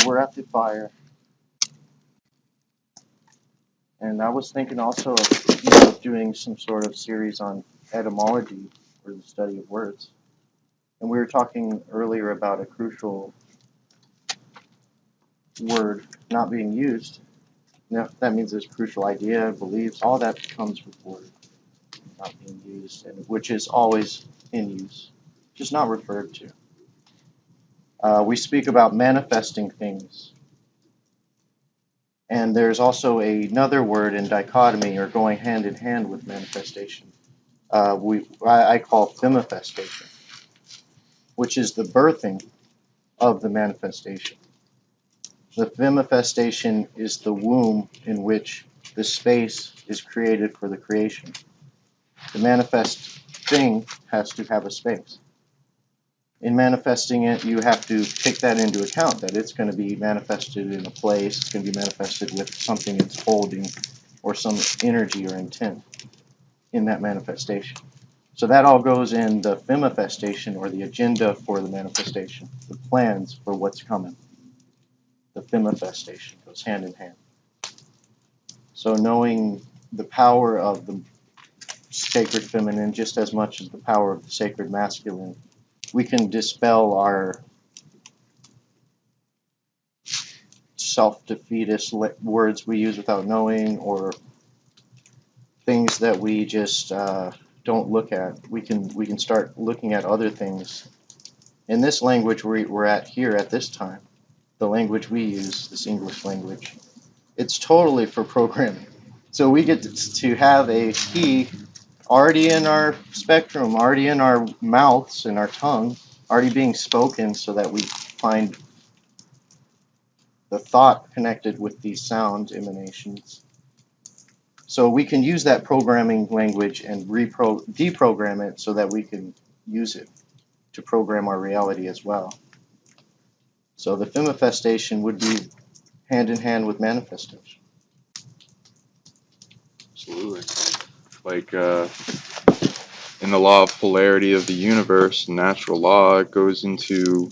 we're at the fire, and I was thinking also of doing some sort of series on etymology, or the study of words. And we were talking earlier about a crucial word not being used. Now, that means there's crucial idea, beliefs, all that comes with word not being used, and which is always in use, just not referred to. We speak about manifesting things. And there's also another word in dichotomy, or going hand in hand with manifestation. I call Femifestation, which is the birthing of the manifestation. The Femifestation is the womb in which the space is created for the creation. The manifest thing has to have a space. In manifesting it, you have to take that into account, that it's going to be manifested in a place, it's going to be manifested with something it's holding, or some energy or intent in that manifestation. So that all goes in the Femifestation, or the agenda for the manifestation, the plans for what's coming. The Femifestation goes hand in hand. So knowing the power of the sacred feminine just as much as the power of the sacred masculine, we can dispel our self-defeatist words we use without knowing, or things that we just don't look at. We can start looking at other things. In this language we're at here at this time, the language we use, this English language, it's totally for programming. So we get to have a key already in our spectrum, already in our mouths and our tongue, already being spoken, so that we find the thought connected with these sound emanations. So we can use that programming language and deprogram it so that we can use it to program our reality as well. So the Femifestation would be hand in hand with manifestation. Absolutely. Like in the law of polarity of the universe, natural law, it goes into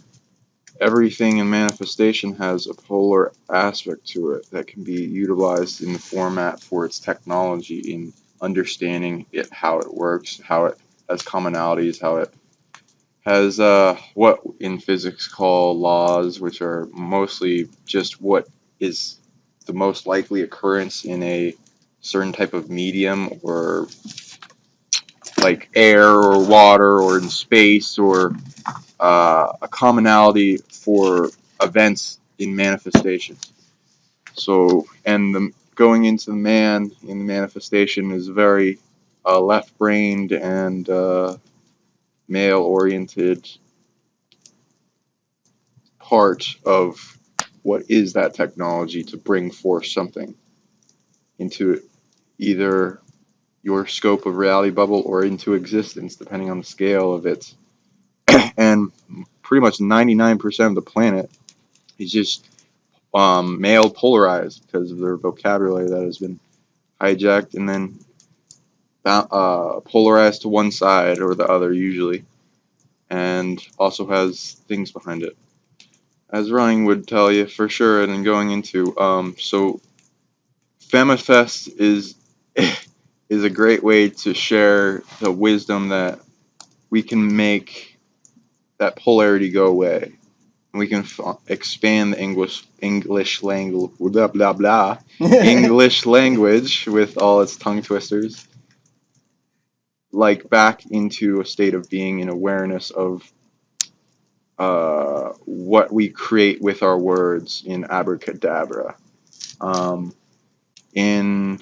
everything in manifestation has a polar aspect to it that can be utilized in the format for its technology, in understanding it, how it works, how it has commonalities, how it has what in physics call laws, which are mostly just what is the most likely occurrence in a certain type of medium, or like air or water or in space, or a commonality for events in manifestation. So, and going into the man in the manifestation is very left-brained and male-oriented part of what is that technology to bring forth something into either your scope of reality bubble or into existence, depending on the scale of it. And pretty much 99% of the planet is just male polarized because of their vocabulary that has been hijacked and then polarized to one side or the other usually, and also has things behind it, as Ryan would tell you for sure. And then going into so Femifest is is a great way to share the wisdom that we can make that polarity go away. We can expand the English language, blah blah blah, English language with all its tongue twisters, like back into a state of being in awareness of what we create with our words in abracadabra, in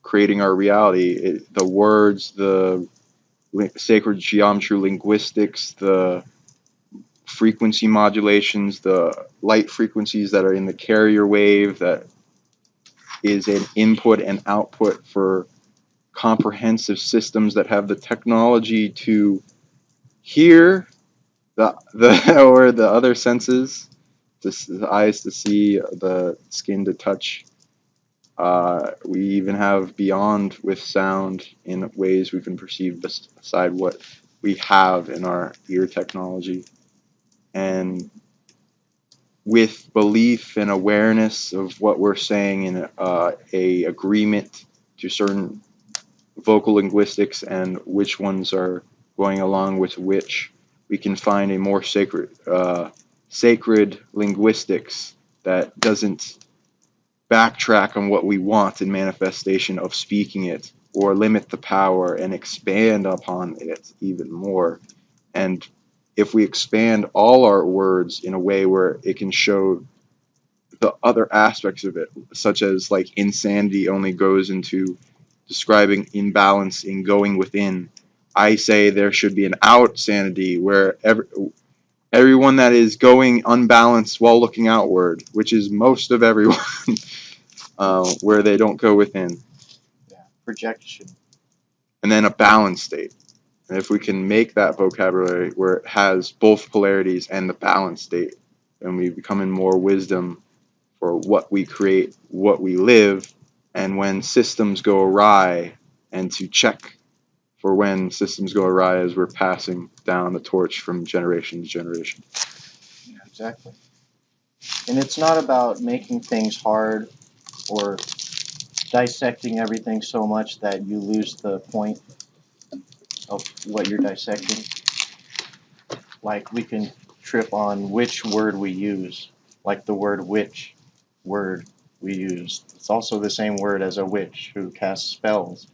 creating our reality. The words, the sacred geometry, linguistics, the frequency modulations, the light frequencies that are in the carrier wave that is an input and output for comprehensive systems that have the technology to hear the or the other senses, the eyes to see, the skin to touch. We even have beyond with sound in ways we can perceive beside what we have in our ear technology. And with belief and awareness of what we're saying in a agreement to certain vocal linguistics and which ones are going along with which, we can find a more sacred linguistics that doesn't backtrack on what we want in manifestation of speaking it, or limit the power and expand upon it even more. And if we expand all our words in a way where it can show the other aspects of it, such as like insanity only goes into describing imbalance in going within, I say there should be an out sanity where everyone that is going unbalanced while looking outward, which is most of everyone, where they don't go within. Yeah, projection. And then a balanced state. And if we can make that vocabulary where it has both polarities and the balanced state, then we become in more wisdom for what we create, what we live, and when systems go awry, and to check for when systems go awry as we're passing down the torch from generation to generation. Yeah, exactly. And it's not about making things hard or dissecting everything so much that you lose the point of what you're dissecting. Like we can trip on which word we use, like the word which word we use. It's also the same word as a witch who casts spells.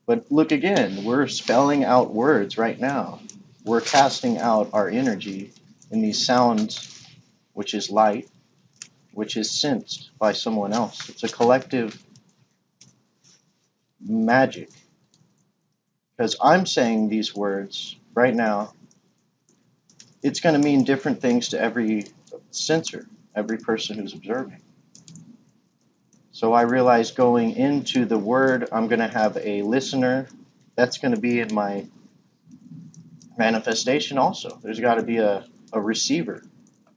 But look again, we're spelling out words right now. We're casting out our energy in these sounds, which is light, which is sensed by someone else. It's a collective magic. Because I'm saying these words right now, it's going to mean different things to every sensor, every person who's observing. So I realize going into the word, I'm going to have a listener. That's going to be in my manifestation also. There's got to be a receiver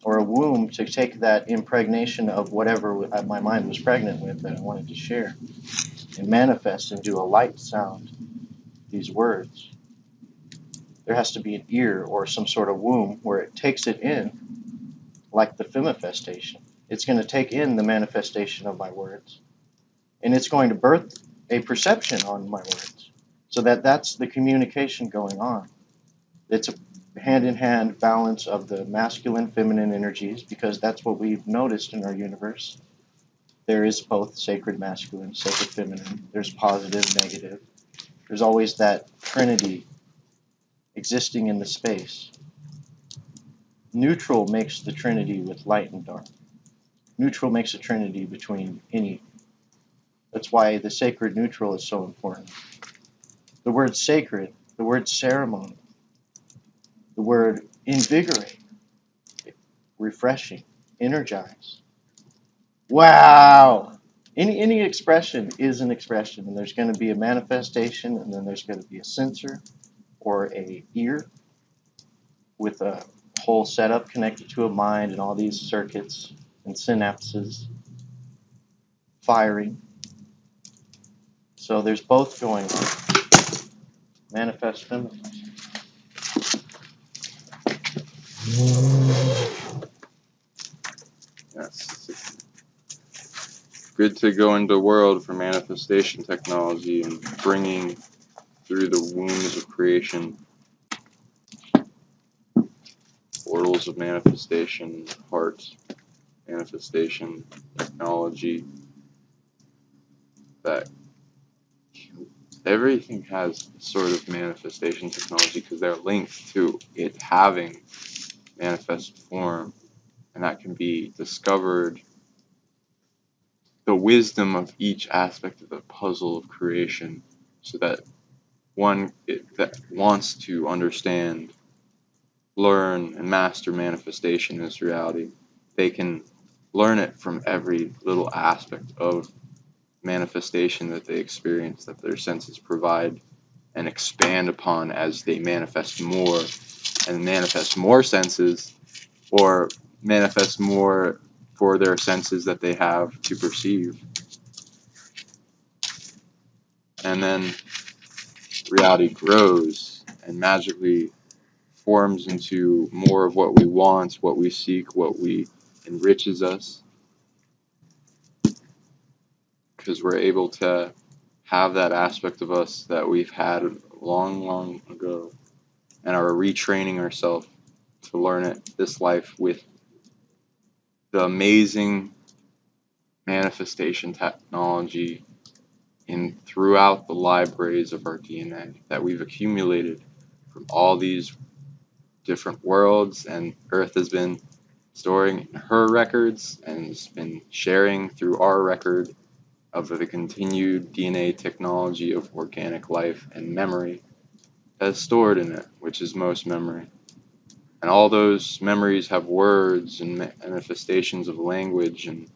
or a womb to take that impregnation of whatever my mind was pregnant with that I wanted to share and manifest into a light sound, these words. There has to be an ear or some sort of womb where it takes it in, like the Femifestation. It's going to take in the manifestation of my words, and it's going to birth a perception on my words, so that's the communication going on. It's a hand-in-hand balance of the masculine, feminine energies, because that's what we've noticed in our universe. There is both sacred masculine, sacred feminine. There's positive, negative. There's always that trinity existing in the space. Neutral makes the trinity with light and dark. Neutral makes a trinity between any. That's why the sacred neutral is so important. The word sacred, the word ceremony, the word invigorate, refreshing, energize. Wow! Any expression is an expression, and there's going to be a manifestation, and then there's going to be a sensor or a ear with a whole setup connected to a mind and all these circuits and synapses firing. So there's both going on. Manifest, feminine. Yes. Good to go into the world for manifestation technology and bringing through the wombs of creation portals of manifestation, heart manifestation technology, that everything has sort of manifestation technology because they're linked to it having manifest form, and that can be discovered, the wisdom of each aspect of the puzzle of creation, so that one that wants to understand, learn, and master manifestation in this reality, they can learn it from every little aspect of manifestation that they experience, that their senses provide and expand upon as they manifest more and manifest more senses, or manifest more for their senses that they have to perceive. And then reality grows and magically forms into more of what we want, what we seek, what we enriches us, because we're able to have that aspect of us that we've had long, long ago, and are retraining ourselves to learn it this life with the amazing manifestation technology in throughout the libraries of our DNA that we've accumulated from all these different worlds, and Earth has been storing in her records and has been sharing through our record of the continued DNA technology of organic life and memory that's stored in it, which is most memory. And all those memories have words and manifestations of language and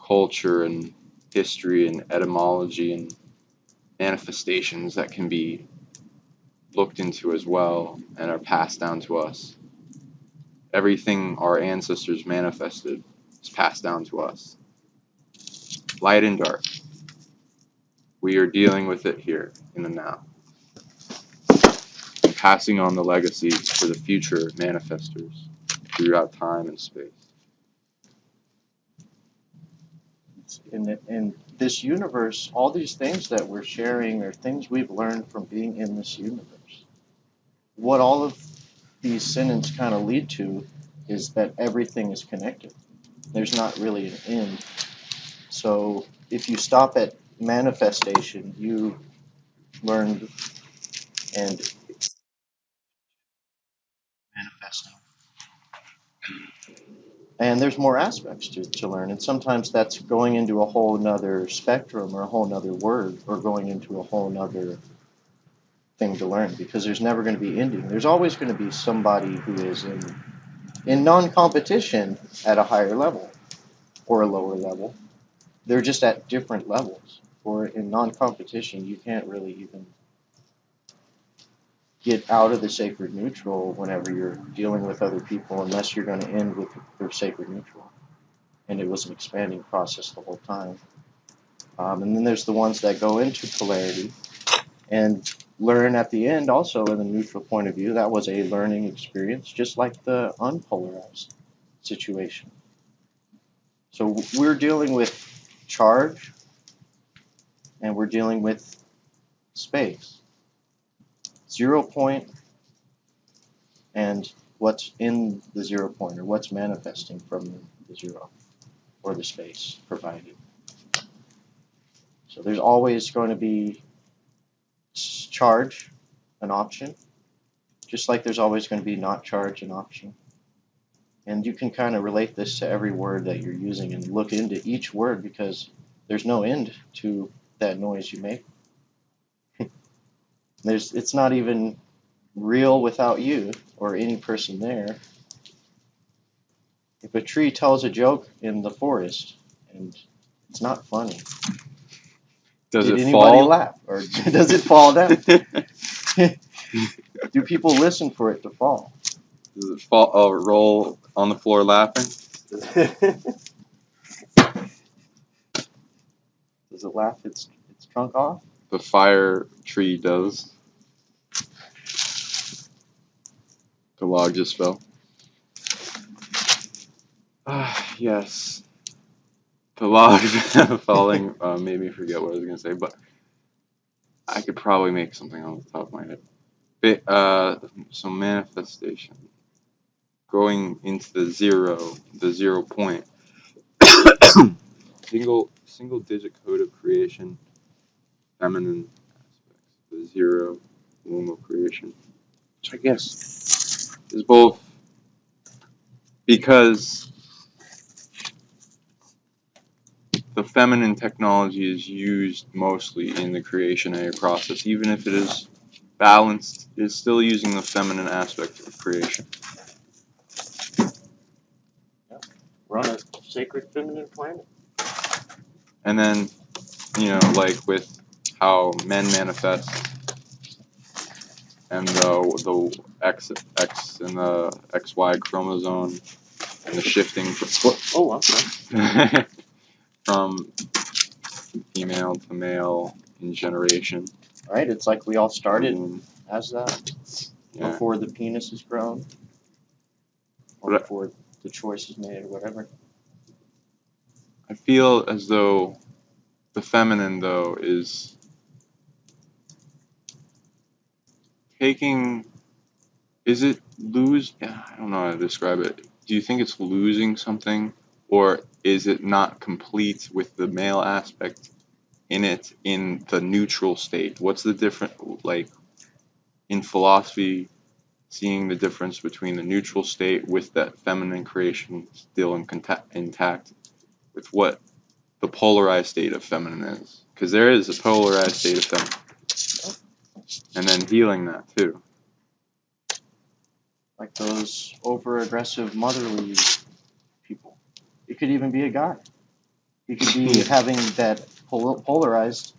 culture and history and etymology and manifestations that can be looked into as well and are passed down to us. Everything our ancestors manifested is passed down to us. Light and dark. We are dealing with it here in the now. And passing on the legacy for the future manifestors throughout time and space. In this universe, all these things that we're sharing are things we've learned from being in this universe. What all of these synonyms kind of lead to is that everything is connected. There's not really an end. So if you stop at manifestation, you learned and manifesting. And there's more aspects to learn, and sometimes that's going into a whole nother spectrum or a whole nother word or going into a whole nother thing to learn, because there's never going to be ending. There's always going to be somebody who is in non-competition at a higher level or a lower level. They're just at different levels. Or in non-competition, you can't really even get out of the sacred neutral whenever you're dealing with other people unless you're going to end with their sacred neutral. And it was an expanding process the whole time. And then there's the ones that go into polarity and learn at the end also in the neutral point of view. That was a learning experience, just like the unpolarized situation. So we're dealing with charge and we're dealing with space. 0 point and what's in the 0 point, or what's manifesting from the zero or the space provided. So there's always going to be charge, an option, just like there's always going to be not charge, an option. And you can kind of relate this to every word that you're using and look into each word, because there's no end to that noise you make. It's not even real without you or any person there. If a tree tells a joke in the forest and it's not funny, Does did it anybody fall? laugh, or does it fall down? Do people listen for it to fall? Does it fall? Roll on the floor laughing? Does it laugh its trunk off? The fire tree does. The log just fell. Yes. The log falling made me forget what I was going to say, but I could probably make something on the top of my head. So manifestation. Going into the 0 point. single digit code of creation, feminine aspects. The 0 womb of creation. Which I guess is both, because the feminine technology is used mostly in the creationary process. Even if it is balanced, it's still using the feminine aspect of creation. We're on a sacred feminine planet. And then, like with how men manifest, and the X and the XY chromosome, and the shifting I'm sorry. from female to male in generation. Right, it's like we all started as that Yeah. before the penis is grown, or But before the choice is made or whatever. I feel as though the feminine, though, is taking. Is it lose? I don't know how to describe it. Do you think it's losing something, or is it not complete with the male aspect in it in the neutral state? What's the difference, like in philosophy, seeing the difference between the neutral state with that feminine creation still intact with what the polarized state of feminine is? Because there is a polarized state of feminine, and then healing that too. Like those over-aggressive motherly people. It could even be a guy. He could be having that polarized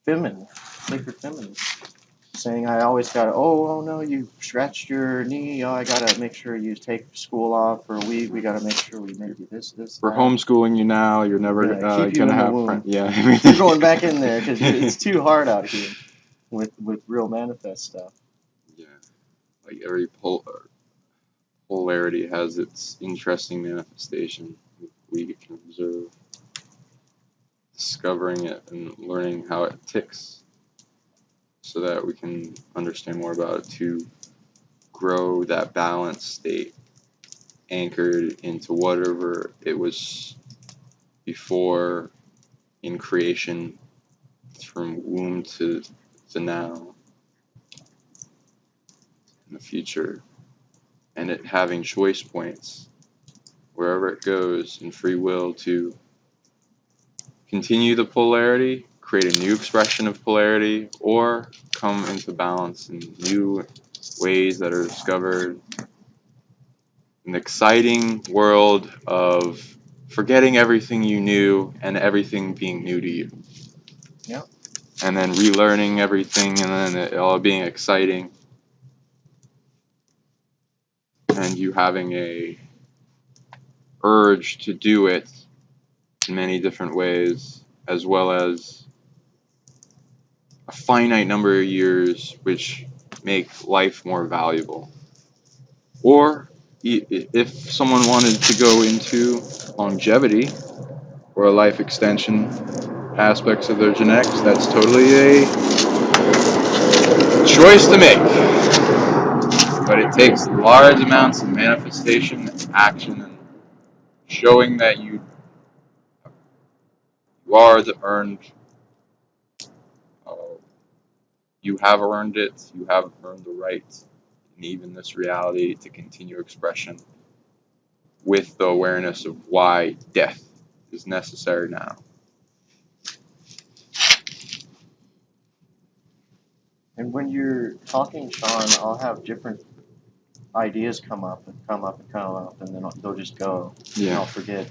feminine, sacred feminine, saying, I always got to, oh no, you scratched your knee, oh, I got to make sure you take school off for a week, we got to make sure we make you this, We're that. homeschooling you now, you're never Keep you going to in the have womb. friends. Yeah. You're going back in there because it's too hard out here with real manifest stuff. Yeah. Like every polarity has its interesting manifestation. We can observe, discovering it and learning how it ticks so that we can understand more about it to grow that balanced state anchored into whatever it was before in creation from womb to now in the future, and it having choice points wherever it goes and free will to continue the polarity, create a new expression of polarity, or come into balance in new ways that are discovered. An exciting world of forgetting everything you knew and everything being new to you. Yeah. And then relearning everything and then it all being exciting. And you having a urge to do it in many different ways, as well as a finite number of years which make life more valuable. Or if someone wanted to go into longevity or life extension aspects of their genetics, that's totally a choice to make. But it takes large amounts of manifestation, action, and showing that you are the earned, uh, you have earned it, you have earned the right in even this reality to continue expression with the awareness of why death is necessary now. And when you're talking, Sean, I'll have different ideas come up, and then they'll just go, and I'll forget.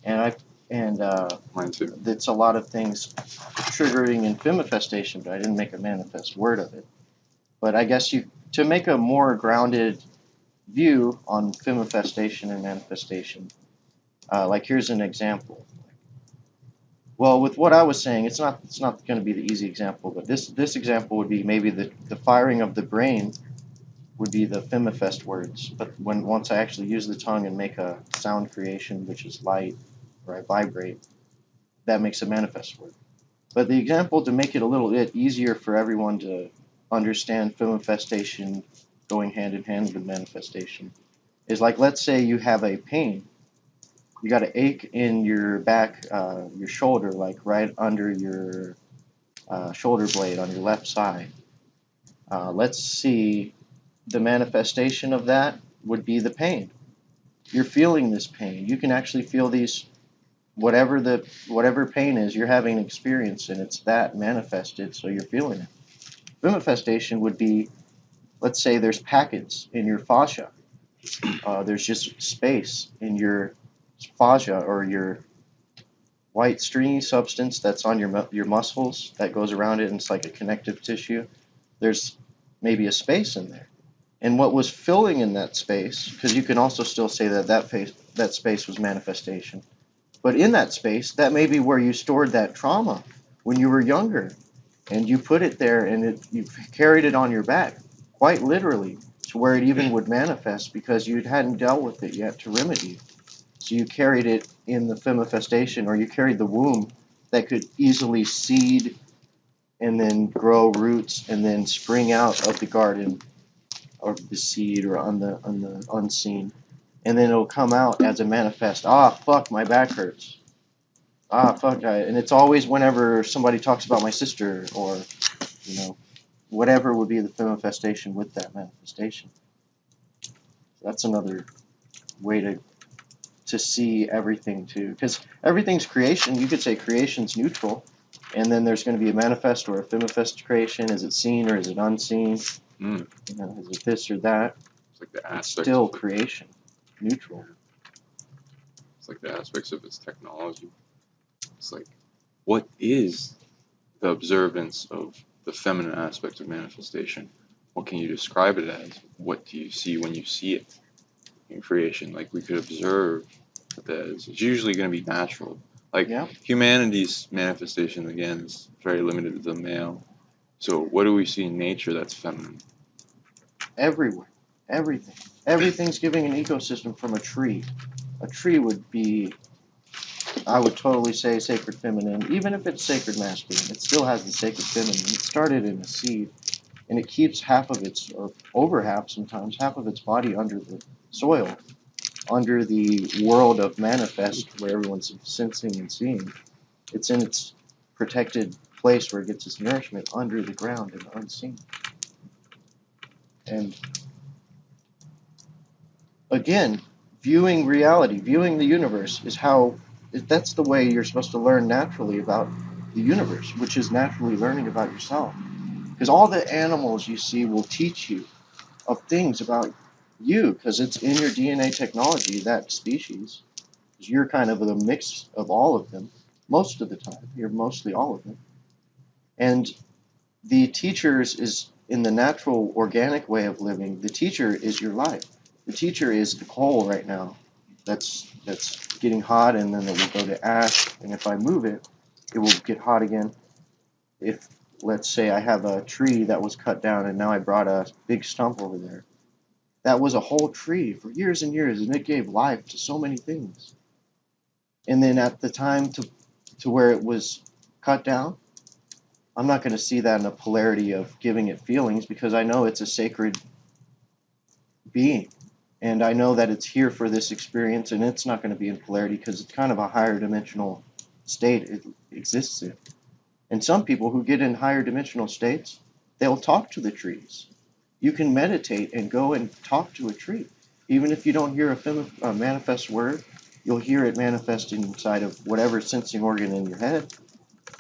And Mine too. it's a lot of things triggering in Femifestation, but I didn't make a manifest word of it. But I guess to make a more grounded view on Femifestation and manifestation, like here's an example. Well, with what I was saying, it's not going to be the easy example, but this example would be maybe the firing of the brain would be the Femifest words. But once I actually use the tongue and make a sound creation, which is light, or I vibrate, that makes a manifest word. But the example to make it a little bit easier for everyone to understand Femifestation going hand in hand with manifestation is like, let's say you have a pain. You got an ache in your back, your shoulder, like right under your shoulder blade on your left side. Let's see, the manifestation of that would be the pain. You're feeling this pain. You can actually feel these, whatever pain is, you're having an experience, and it's that manifested, so you're feeling it. Manifestation would be, let's say there's packets in your fascia. There's just space in your fascia or your white stringy substance that's on your muscles that goes around it, and it's like a connective tissue. There's maybe a space in there. And what was filling in that space, because you can also still say that space was manifestation. But in that space, that may be where you stored that trauma when you were younger, and you put it there, and you carried it on your back, quite literally, to where it even would manifest because you hadn't dealt with it yet to remedy. So you carried it in the femifestation, or you carried the womb that could easily seed and then grow roots and then spring out of the garden or the seed or on the unseen. And then it'll come out as a manifest. Ah, fuck, my back hurts. Ah, fuck. And it's always whenever somebody talks about my sister or, whatever would be the femifestation with that manifestation. That's another way to see everything too, because everything's creation. You could say creation's neutral, and then there's going to be a manifest or a femifest creation. Is it seen or is it unseen? Is it this or that? It's like the It's aspects. still creation, neutral. It's like the aspects of its technology. It's like, what is the observance of the feminine aspect of manifestation? What can you describe it as? What do you see when you see it in creation? Like, we could observe what that is. It's usually going to be natural. Like, humanity's manifestation, again, is very limited to the male. So what do we see in nature that's feminine? Everywhere. Everything. Everything's giving an ecosystem from a tree. A tree would be, I would totally say, sacred feminine. Even if it's sacred masculine, it still has the sacred feminine. It started in a seed, and it keeps half of its, or over half sometimes, half of its body under the soil, under the world of manifest where everyone's sensing and seeing. It's in its protected place where it gets its nourishment under the ground and unseen. And again, viewing reality, viewing the universe is that's the way you're supposed to learn naturally about the universe, which is naturally learning about yourself. Because all the animals you see will teach you of things about you, because it's in your DNA technology, that species. You're kind of a mix of all of them. Most of the time, you're mostly all of them. And the teachers is in the natural, organic way of living. The teacher is your life. The teacher is the coal right now that's getting hot, and then it will go to ash, and if I move it, it will get hot again. If, let's say, I have a tree that was cut down, and now I brought a big stump over there. That was a whole tree for years and years, and it gave life to so many things. And then at the time to where it was cut down, I'm not going to see that in a polarity of giving it feelings, because I know it's a sacred being. And I know that it's here for this experience, and it's not going to be in polarity because it's kind of a higher dimensional state it exists in. And some people who get in higher dimensional states, they'll talk to the trees. You can meditate and go and talk to a tree. Even if you don't hear a manifest word, you'll hear it manifesting inside of whatever sensing organ in your head.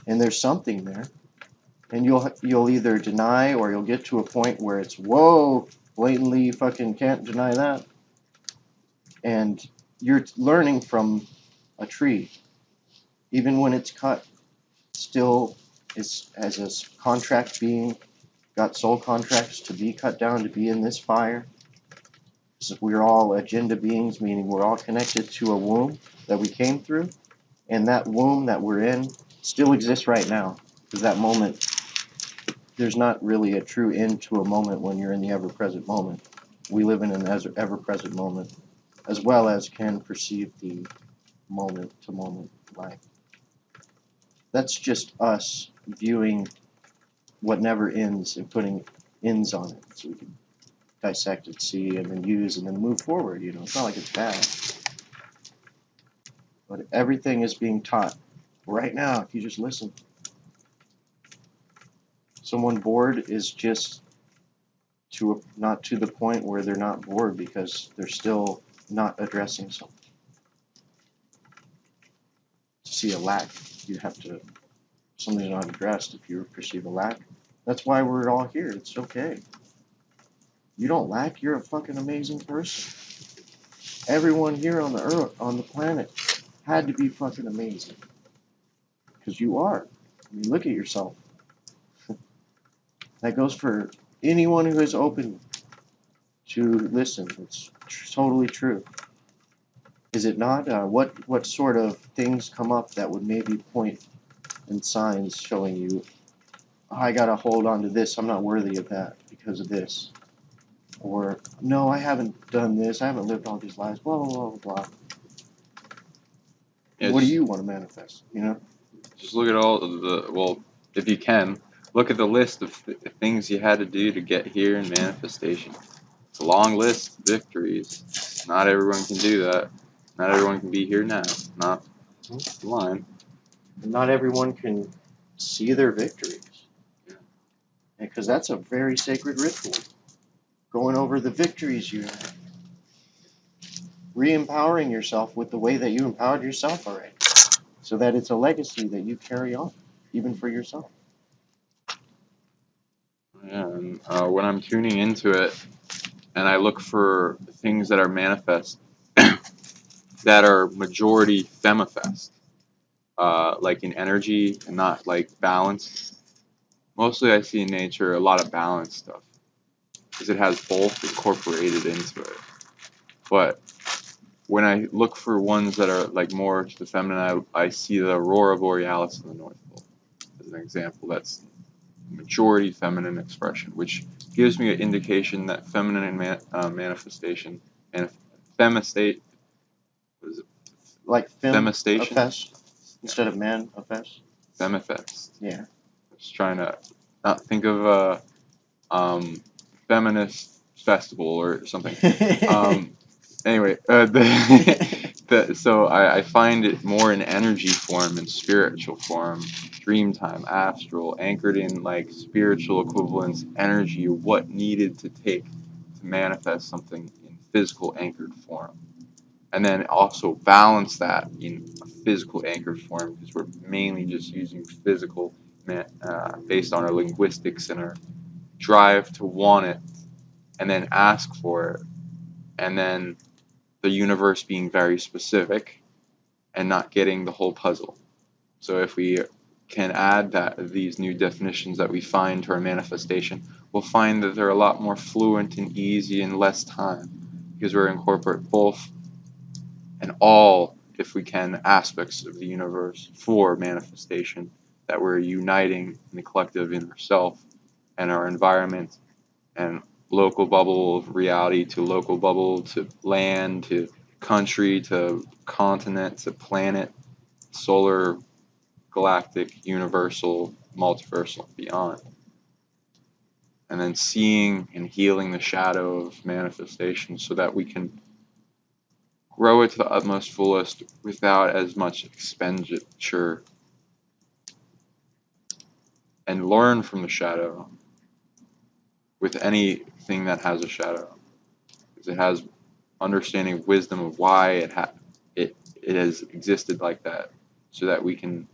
And there's something there. And you'll either deny, or you'll get to a point where it's, whoa, blatantly fucking can't deny that. And you're learning from a tree. Even when it's cut, still is as a contract being, got soul contracts to be cut down, to be in this fire. So we're all agenda beings, meaning we're all connected to a womb that we came through. And that womb that we're in still exists right now. Because that moment, there's not really a true end to a moment when you're in the ever-present moment. We live in an ever-present moment, as well as can perceive the moment-to-moment life. That's just us viewing what never ends and putting ends on it, so we can dissect it, see, and then use, and then move forward. It's not like it's bad. But everything is being taught right now if you just listen. Someone bored is just not to the point where they're not bored because they're still not addressing something. To see a lack, something's not addressed if you perceive a lack. That's why we're all here. It's okay. You don't lack. You're a fucking amazing person. Everyone here on the earth, on the planet, had to be fucking amazing. Because you are. I mean, look at yourself. That goes for anyone who is open to listen. It's totally true. Is it not? What sort of things come up that would maybe point and signs showing you, I gotta hold on to this, I'm not worthy of that because of this? or no, I haven't done this, I haven't lived all these lives, blah, blah, blah, blah. Yeah, What do you want to manifest, you know? just look at all of the, well, if you can, look at the list of things you had to do to get here in manifestation. It's a long list of victories. Not everyone can do that. Not everyone can be here now. Not line. Not everyone can see their victories. Because that's a very sacred ritual. Going over the victories you have. Re-empowering yourself with the way that you empowered yourself already. So that it's a legacy that you carry on, even for yourself. Yeah, and when I'm tuning into it, and I look for things that are manifest, that are majority femifest, like in energy and not like balance. Mostly I see in nature a lot of balance stuff, because it has both incorporated into it. But when I look for ones that are like more to the feminine, I see the aurora borealis in the North Pole as an example. That's majority feminine expression, which gives me an indication that feminine manifestation and femistate, what is it? Like Femistation? fem-a-fest instead of man-a-fest. Femifest. Yeah. Just trying to not think of a feminist festival or something. Anyway, so I find it more in energy form and spiritual form, dreamtime, astral, anchored in like spiritual equivalence, energy, what needed to take to manifest something in physical anchored form. And then also balance that in a physical anchored form, because we're mainly just using physical based on our linguistics and our drive to want it and then ask for it, and then the universe being very specific and not getting the whole puzzle. So if we can add these new definitions that we find to our manifestation, we'll find that they're a lot more fluent and easy in less time, because we're incorporate both and all, if we can, aspects of the universe for manifestation, that we're uniting in the collective inner self and our environment and local bubble of reality to local bubble to land to country to continent to planet, solar, galactic, universal, multiversal, beyond. And then seeing and healing the shadow of manifestation so that we can grow it to the utmost fullest without as much expenditure and learn from the shadow with anything that has a shadow. Because it has understanding wisdom of why it has existed like that, so that we can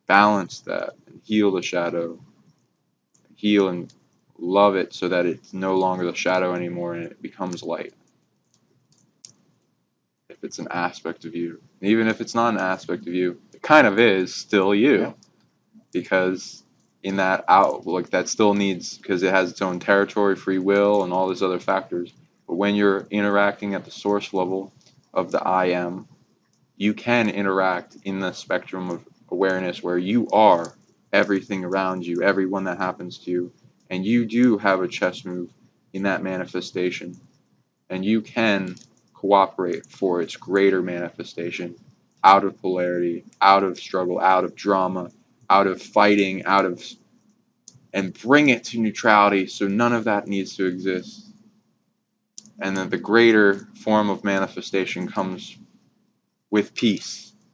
balance that and heal the shadow, heal and love it so that it's no longer the shadow anymore and it becomes light. If it's an aspect of you, even if it's not an aspect of you, it kind of is still you. Yeah. Because in that like that still needs, because it has its own territory, free will, and all these other factors. But when you're interacting at the source level of the I am, you can interact in the spectrum of awareness where you are everything around you, everyone that happens to you, and you do have a chess move in that manifestation, and you can cooperate for its greater manifestation out of polarity, out of struggle, out of drama, out of fighting, and bring it to neutrality so none of that needs to exist. And then the greater form of manifestation comes with peace,